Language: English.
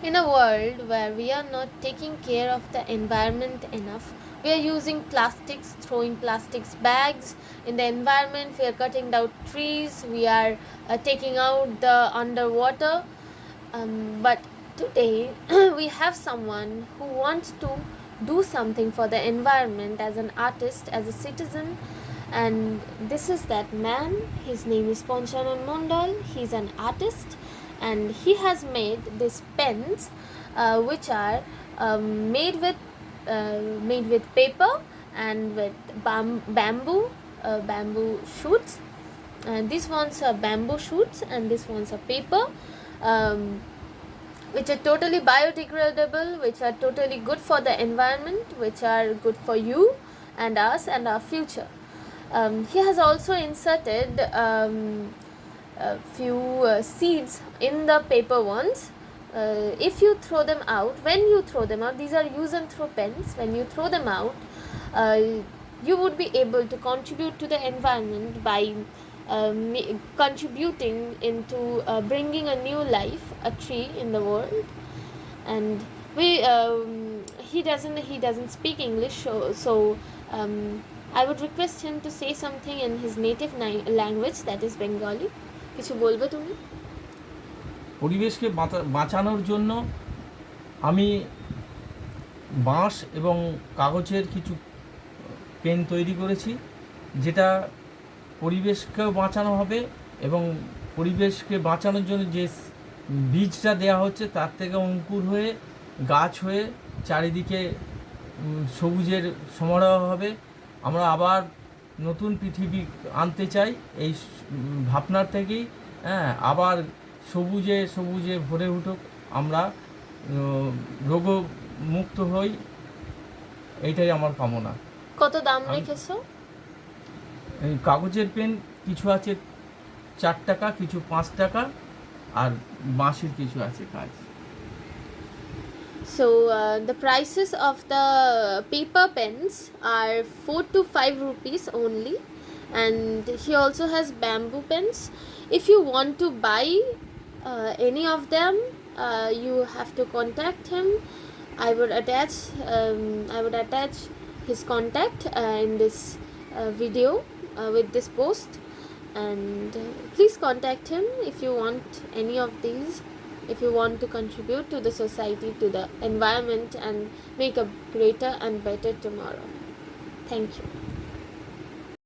In a world where we are not taking care of the environment enough, we are using plastics, throwing plastics bags in the environment, we are cutting down trees, we are taking out the underwater. But today, we have someone who wants to do something for the environment as an artist, as a citizen, and this is that man. His name is Ponchanan Mondal. He's an artist, and he has made these pens, which are made with paper and with bamboo shoots. And these ones are bamboo shoots, and these ones are paper. Um, which are totally biodegradable, which are totally good for the environment, which are good for you and us and our future. He has also inserted a few seeds in the paper ones. If you throw them out, when you throw them out, these are use and throw pens. When you throw them out, uh, you would be able to contribute to the environment by contributing into bringing a new life, a tree in the world. And he doesn't speak English, so I would request him to say something in his native language, that is Bengali. কিছু বলবে তুমি? পরিবেশকে বাঁচানোর জন্য আমি বাঁশ এবং কাগজের কিছু পেন তৈরি করেছি, যেটা পরিবেশকেও বাঁচানো হবে এবং পরিবেশকে বাঁচানোর জন্য যে বীজটা দেওয়া হচ্ছে তার থেকে অঙ্কুর হয়ে গাছ হয়ে চারিদিকে সবুজের সমারোহ হবে। আমরা আবার নতুন পৃথিবী আনতে চাই এই ভাবনার থেকেই। আবার সবুজে সবুজে ভরে উঠুক, আমরা রোগমুক্ত হই, এইটাই আমার কামনা। কত দাম রেখেছো? এই কাগজের পেন কিছু আছে 4 টাকা, কিছু 5 টাকা, আর বাঁশের কিছু আছে কাজ। So the prices of the paper pens are 4 to 5 rupees only, and he also has bamboo pens. If you want to buy any of them, you have to contact him. I would attach his contact in this video with this post, and please contact him if you want any of these, if you want to contribute to the society, to the environment, and make a greater and better tomorrow. Thank you.